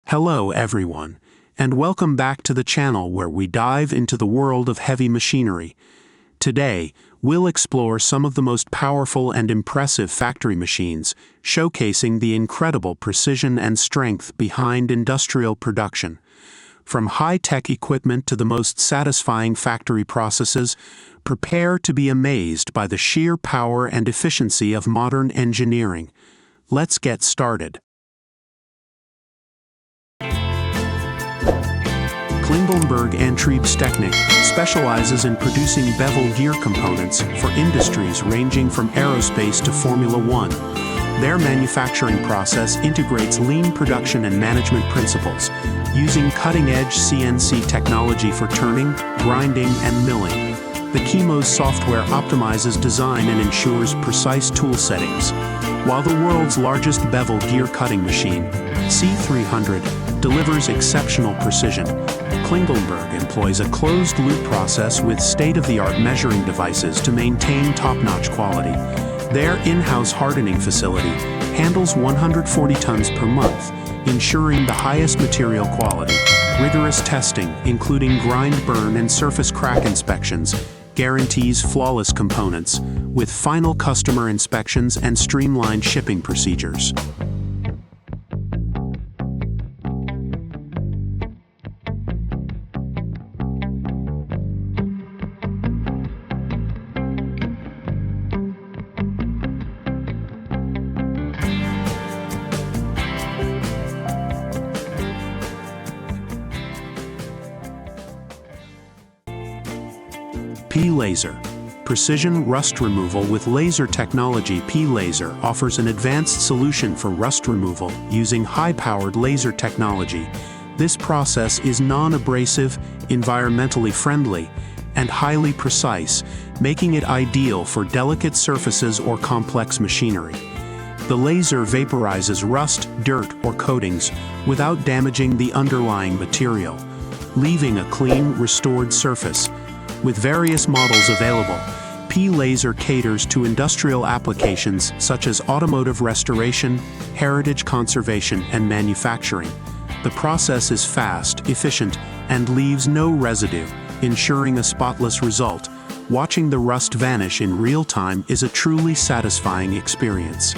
Hello everyone, and welcome back to the channel where we dive into the world of heavy machinery. Today, we'll explore some of the most powerful and impressive factory machines, showcasing the incredible precision and strength behind industrial production. From high-tech equipment to the most satisfying factory processes, prepare to be amazed by the sheer power and efficiency of modern engineering. Let's get started. Klingelnberg Antriebstechnik specializes in producing bevel gear components for industries ranging from aerospace to Formula One. Their manufacturing process integrates lean production and management principles, using cutting-edge CNC technology for turning, grinding, and milling. The Chemo's software optimizes design and ensures precise tool settings, while the world's largest bevel gear cutting machine, C300, delivers exceptional precision. Klingelnberg employs a closed-loop process with state-of-the-art measuring devices to maintain top-notch quality. Their in-house hardening facility handles 140 tons per month, ensuring the highest material quality. Rigorous testing, including grind burn and surface crack inspections, guarantees flawless components, with final customer inspections and streamlined shipping procedures. P-Laser. Precision rust removal with laser technology. P-Laser offers an advanced solution for rust removal using high-powered laser technology. This process is non-abrasive, environmentally friendly, and highly precise, making it ideal for delicate surfaces or complex machinery. The laser vaporizes rust, dirt, or coatings without damaging the underlying material, leaving a clean, restored surface. With various models available, P-Laser caters to industrial applications such as automotive restoration, heritage conservation, and manufacturing. The process is fast, efficient, and leaves no residue, ensuring a spotless result. Watching the rust vanish in real time is a truly satisfying experience.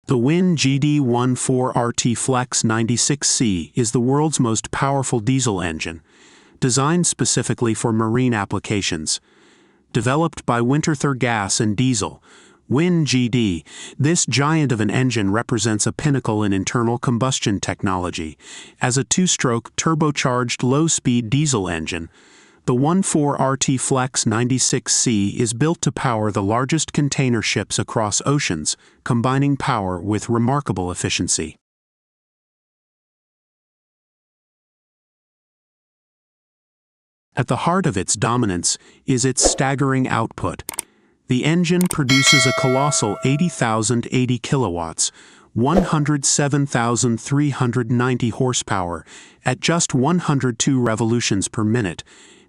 The Win GD14RT Flex 96C is the world's most powerful diesel engine, designed specifically for marine applications. Developed by Winterthur Gas and Diesel, Win GD, this giant of an engine represents a pinnacle in internal combustion technology. As a two-stroke, turbocharged low-speed diesel engine, the 14RT Flex 96C is built to power the largest container ships across oceans, combining power with remarkable efficiency. At the heart of its dominance is its staggering output. The engine produces a colossal 80,080 kilowatts, 107,390 horsepower, at just 102 revolutions per minute,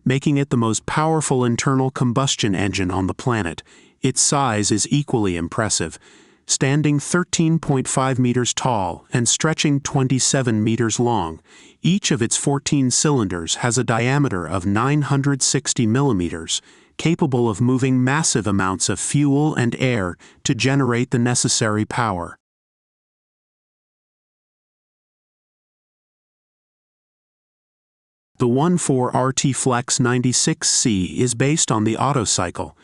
making it the most powerful internal combustion engine on the planet. Its size is equally impressive, standing 13.5 meters tall and stretching 27 meters long. Each of its 14 cylinders has a diameter of 960 millimeters, capable of moving massive amounts of fuel and air to generate the necessary power. The 14RT Flex 96C is based on the Otto cycle,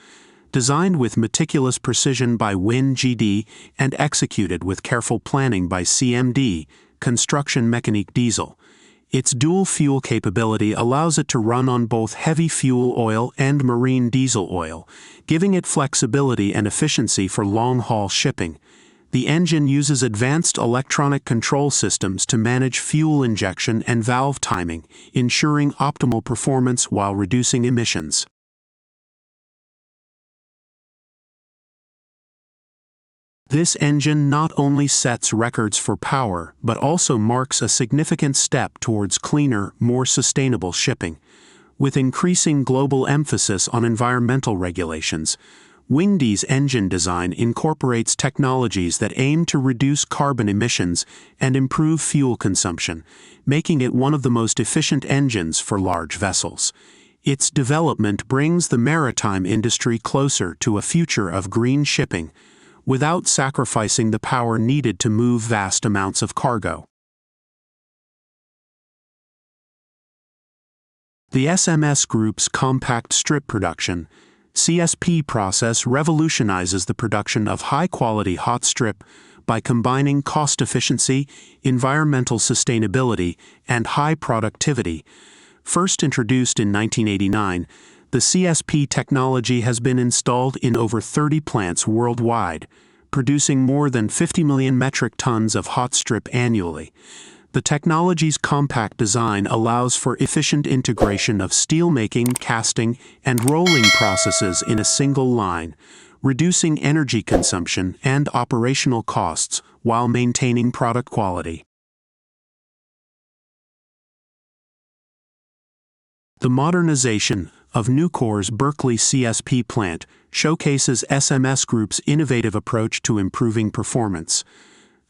designed with meticulous precision by Win GD and executed with careful planning by CMD, Construction Mécanique Diesel. Its dual fuel capability allows it to run on both heavy fuel oil and marine diesel oil, giving it flexibility and efficiency for long-haul shipping. The engine uses advanced electronic control systems to manage fuel injection and valve timing, ensuring optimal performance while reducing emissions. This engine not only sets records for power, but also marks a significant step towards cleaner, more sustainable shipping. With increasing global emphasis on environmental regulations, Wingde's engine design incorporates technologies that aim to reduce carbon emissions and improve fuel consumption, making it one of the most efficient engines for large vessels. Its development brings the maritime industry closer to a future of green shipping, without sacrificing the power needed to move vast amounts of cargo. The SMS Group's compact strip production (CSP) process revolutionizes the production of high-quality hot strip by combining cost efficiency, environmental sustainability, and high productivity. First introduced in 1989, the CSP technology has been installed in over 30 plants worldwide, producing more than 50 million metric tons of hot strip annually. The technology's compact design allows for efficient integration of steelmaking, casting, and rolling processes in a single line, reducing energy consumption and operational costs while maintaining product quality. The modernization of Nucor's Berkeley CSP plant showcases SMS Group's innovative approach to improving performance.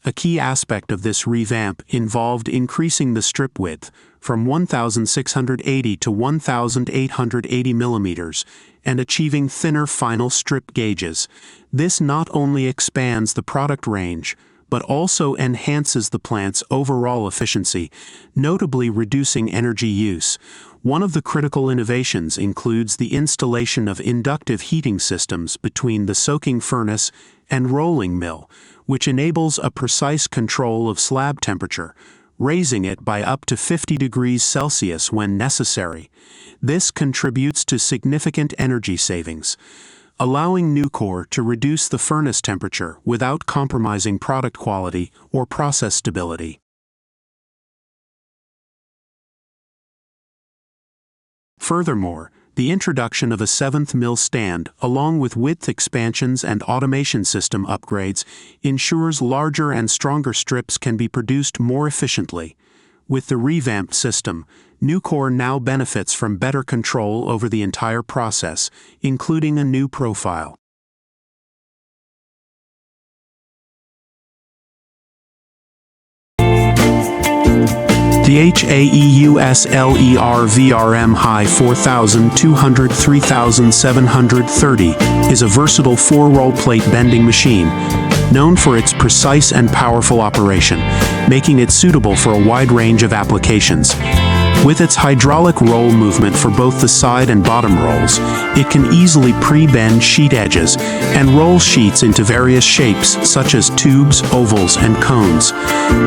A key aspect of this revamp involved increasing the strip width from 1,680 to 1,880 millimeters and achieving thinner final strip gauges. This not only expands the product range, but also enhances the plant's overall efficiency, notably reducing energy use. One of the critical innovations includes the installation of inductive heating systems between the soaking furnace and rolling mill, which enables a precise control of slab temperature, raising it by up to 50 degrees Celsius when necessary. This contributes to significant energy savings, allowing Nucor to reduce the furnace temperature without compromising product quality or process stability. Furthermore, the introduction of a 7th mill stand, along with width expansions and automation system upgrades, ensures larger and stronger strips can be produced more efficiently. With the revamped system, Nucor now benefits from better control over the entire process, including a new profile. The HAEUSLER VRM High 4200-3730 is a versatile 4-roll plate bending machine, known for its precise and powerful operation, making it suitable for a wide range of applications. With its hydraulic roll movement for both the side and bottom rolls, it can easily pre-bend sheet edges and roll sheets into various shapes such as tubes, ovals, and cones.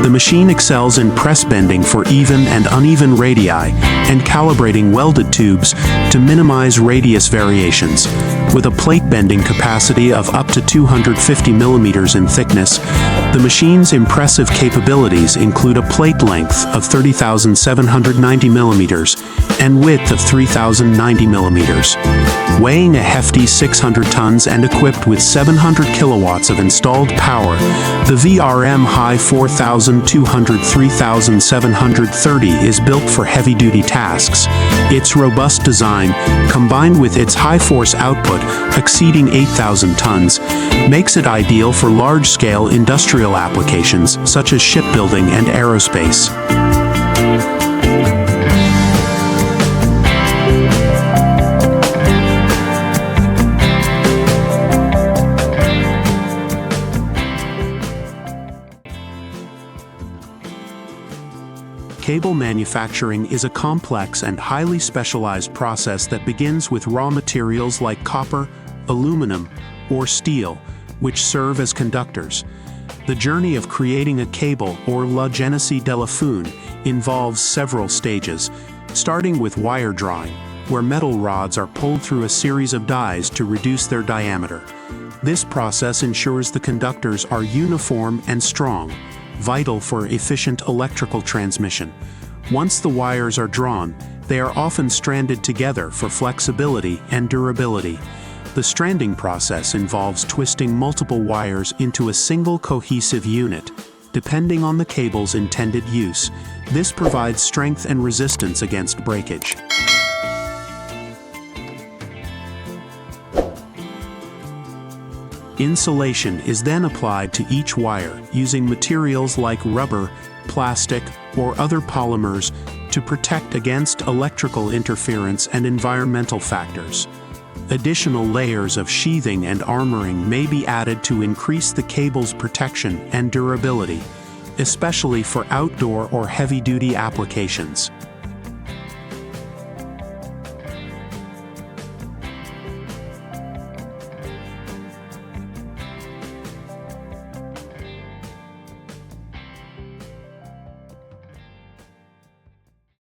The machine excels in press bending for even and uneven radii and calibrating welded tubes to minimize radius variations. With a plate bending capacity of up to 250 millimeters in thickness, the machine's impressive capabilities include a plate length of 30,790 millimeters and width of 3,090 millimeters. Weighing a hefty 600 tons and equipped with 700 kilowatts of installed power, the VRM High 4200-3730 is built for heavy-duty tasks. Its robust design, combined with its high-force output exceeding 8,000 tons, makes it ideal for large-scale industrial applications such as shipbuilding and aerospace. Cable manufacturing is a complex and highly specialized process that begins with raw materials like copper, aluminum, or steel, which serve as conductors. The journey of creating a cable, or la génésie de la fune, involves several stages, starting with wire drawing, where metal rods are pulled through a series of dies to reduce their diameter. This process ensures the conductors are uniform and strong, vital for efficient electrical transmission. Once the wires are drawn, they are often stranded together for flexibility and durability. The stranding process involves twisting multiple wires into a single cohesive unit, depending on the cable's intended use. This provides strength and resistance against breakage. Insulation is then applied to each wire using materials like rubber, plastic, or other polymers to protect against electrical interference and environmental factors. Additional layers of sheathing and armoring may be added to increase the cable's protection and durability, especially for outdoor or heavy-duty applications.